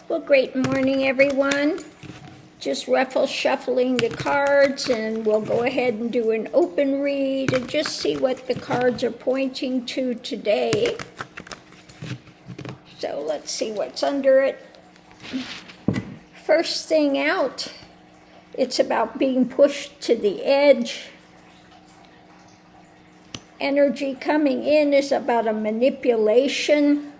Well, great morning, everyone. Just shuffling the cards, and we'll go ahead and do an open read and just see what the cards are pointing to today. So let's see what's under it. First thing out, it's about being pushed to the edge. Energy coming in is about a manipulation.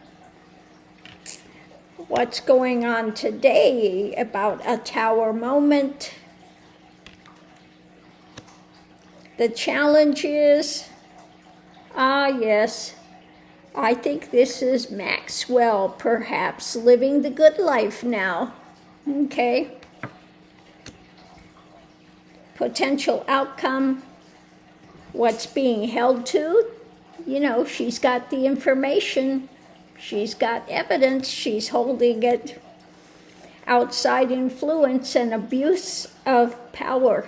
What's going on today about a tower moment. The challenge is, yes, I think this is Maxwell, perhaps, living the good life now. Okay. Potential outcome, what's being held to, she's got the information. She's got evidence, she's holding it. Outside influence and abuse of power.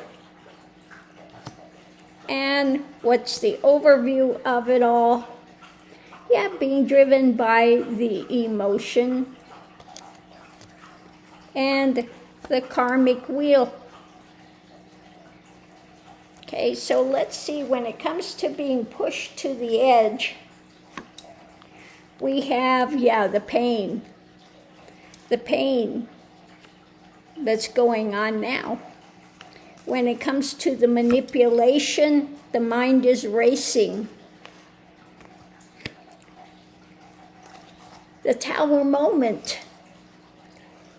And what's the overview of it all? Yeah, being driven by the emotion and the karmic wheel. Okay, so let's see, when it comes to being pushed to the edge, we have, the pain that's going on now. When it comes to the manipulation, the mind is racing. The tower moment,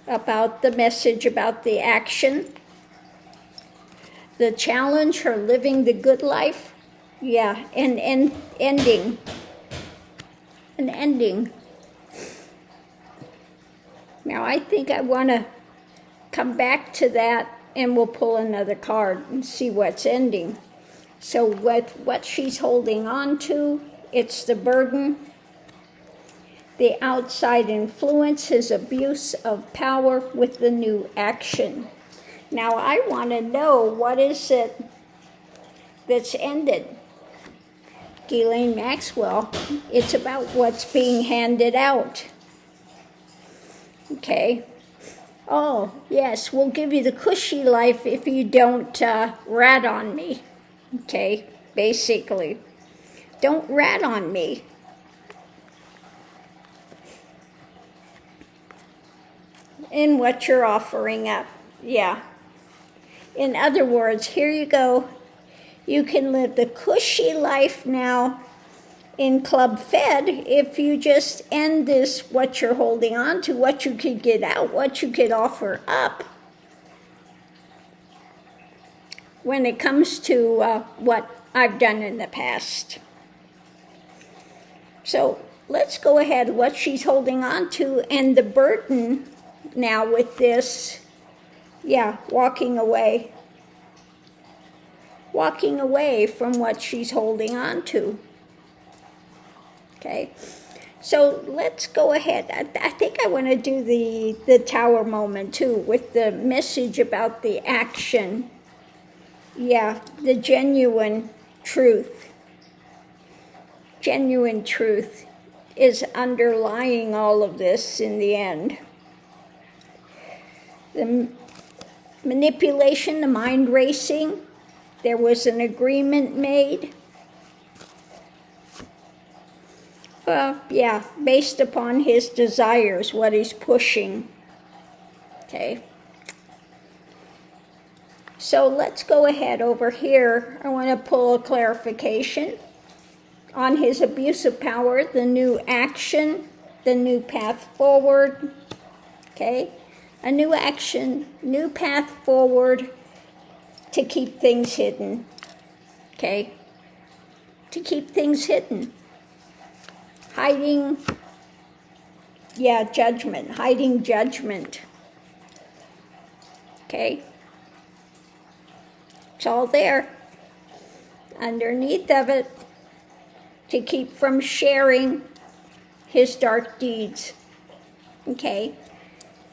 about the message, about the action. The challenge, her living the good life, and ending. An ending. Now I think I want to come back to that, and we'll pull another card and see what's ending. So what she's holding on to, it's the burden. The outside influence is abuse of power with the new action. Now I want to know, what is it that's ended? Ghislaine Maxwell, it's about what's being handed out. Okay. Oh, yes, we'll give you the cushy life if you don't rat on me. Okay, basically. Don't rat on me. In what you're offering up. Yeah. In other words, here you go. You can live the cushy life now in Club Fed if you just end this, what you're holding on to, what you could get out, what you could offer up. When it comes to what I've done in the past. So let's go ahead, what she's holding on to, and the burden now with this, walking away. Walking away from what she's holding on to. Okay, so let's go ahead. I think I want to do the tower moment too, with the message about the action. The genuine truth. Genuine truth is underlying all of this in the end. The manipulation, the mind racing. There was an agreement made. Based upon his desires, what he's pushing. Okay. So let's go ahead over here. I want to pull a clarification on his abuse of power, the new action, the new path forward. Okay. A new action, new path forward. To keep things hidden, okay? To keep things hidden. Hiding, judgment, hiding judgment, okay? It's all there, underneath of it, to keep from sharing his dark deeds, okay?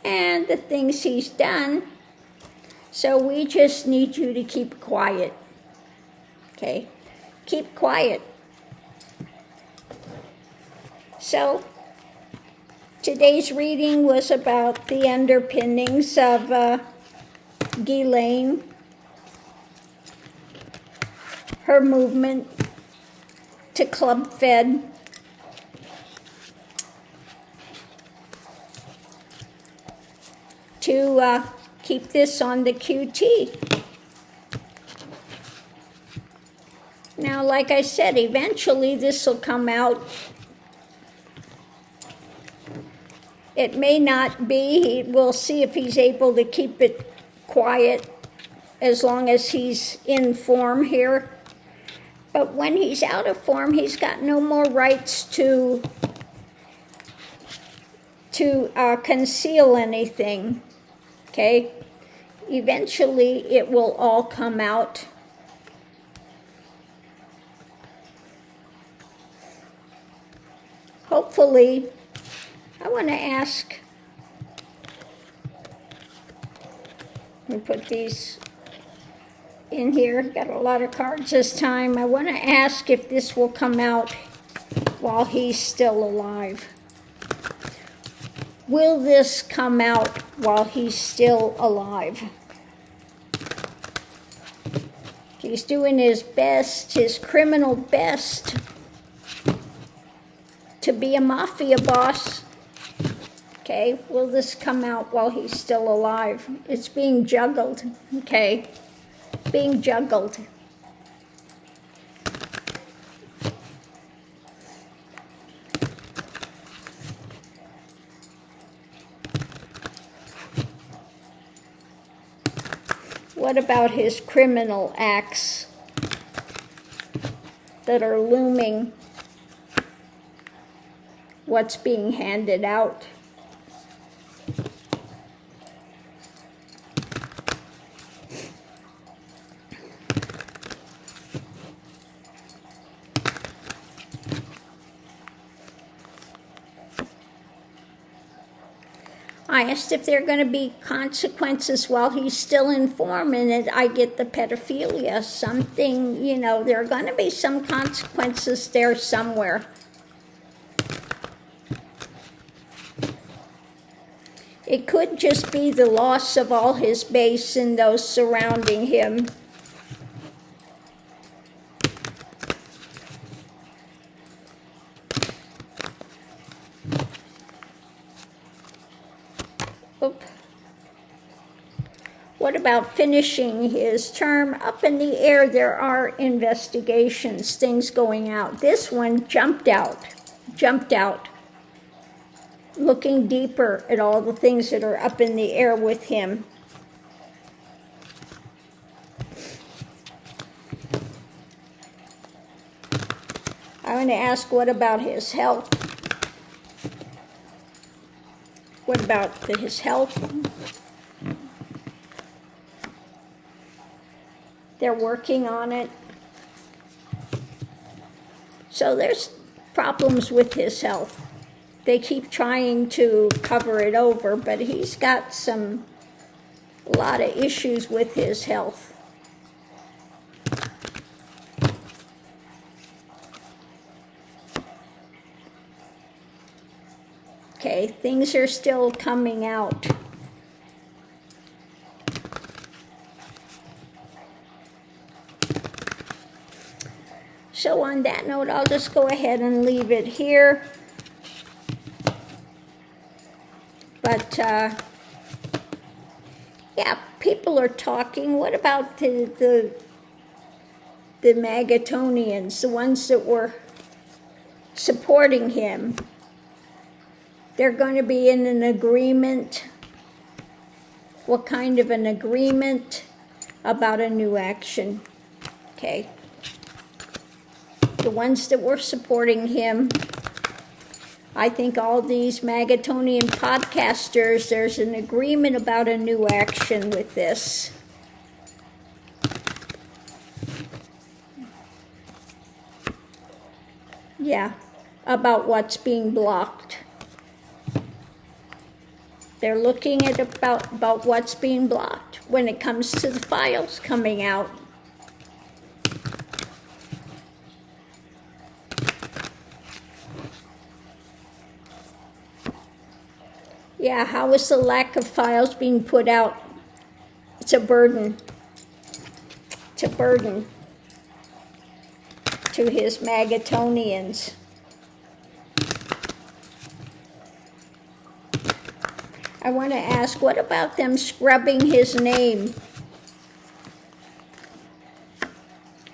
And the things he's done. So we just need you to keep quiet, okay? Keep quiet. So Today's reading was about the underpinnings of Ghislaine, her movement to Club Fed, to keep this on the QT. Now, like I said, eventually this will come out. It may not be. We'll see if he's able to keep it quiet as long as he's in form here. But when he's out of form, he's got no more rights to conceal anything, okay? Eventually, it will all come out. Hopefully, I want to ask, let me put these in here, got a lot of cards this time. I want to ask if this will come out while he's still alive. Will this come out while he's still alive? He's doing his best, his criminal best, to be a mafia boss. Okay, will this come out while he's still alive? It's being juggled, okay? Being juggled. What about his criminal acts that are looming? What's being handed out? I asked if there are going to be consequences while he's still in form, and I get the pedophilia. Something, you know, there are going to be some consequences there somewhere. It could just be the loss of all his base and those surrounding him. What about finishing his term? Up in the air, there are investigations, things going out. This one jumped out, looking deeper at all the things that are up in the air with him. I want to ask, what about his health? What about his health? They're working on it. So there's problems with his health. They keep trying to cover it over, but he's got a lot of issues with his health. Okay, things are still coming out. So on that note, I'll just go ahead and leave it here. But, yeah, people are talking. What about the Magatonians, the ones that were supporting him? They're going to be in an agreement. What kind of an agreement? About a new action. Okay. The ones that were supporting him, I think all these Magatonian podcasters, there's an agreement about a new action with this. Yeah, about what's being blocked. They're looking at about what's being blocked when it comes to the files coming out. Yeah, how is the lack of files being put out? It's a burden. It's a burden to his Magatonians. I want to ask, what about them scrubbing his name?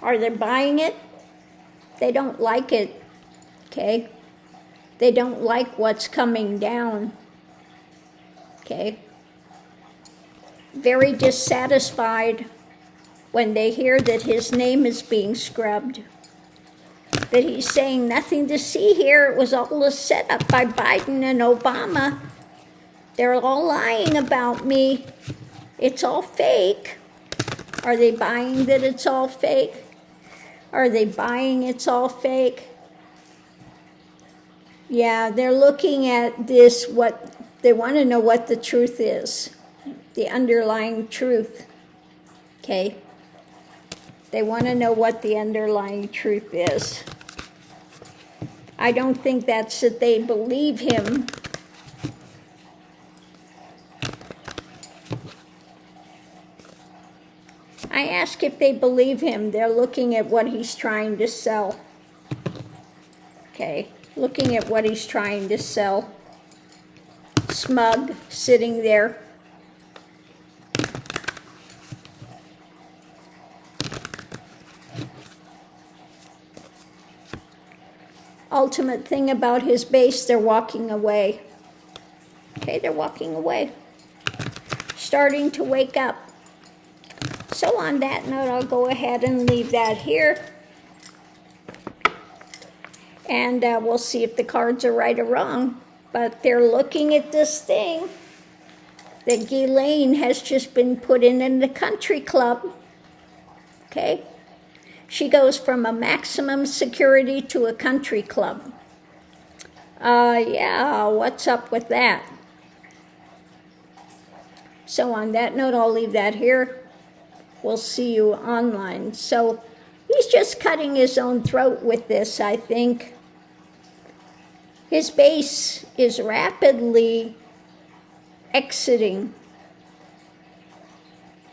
Are they buying it? They don't like it, okay? They don't like what's coming down, okay? Very dissatisfied when they hear that his name is being scrubbed. That he's saying nothing to see here. It was all a setup by Biden and Obama. They're all lying about me. It's all fake. Are they buying that it's all fake? Are they buying it's all fake? Yeah, they're looking at this, what they want to know what the truth is, the underlying truth, okay? They want to know what the underlying truth is. I don't think that's that they believe him. I ask if they believe him. They're looking at what he's trying to sell. Okay, looking at what he's trying to sell. Smug, sitting there. Ultimate thing about his base, they're walking away. Okay, they're walking away. Starting to wake up. So on that note, I'll go ahead and leave that here. And we'll see if the cards are right or wrong. But they're looking at this thing that Ghislaine has just been put in the country club. Okay? She goes from a maximum security to a country club. Yeah, what's up with that? So on that note, I'll leave that here. We'll see you online. So he's just cutting his own throat with this, I think. His base is rapidly exiting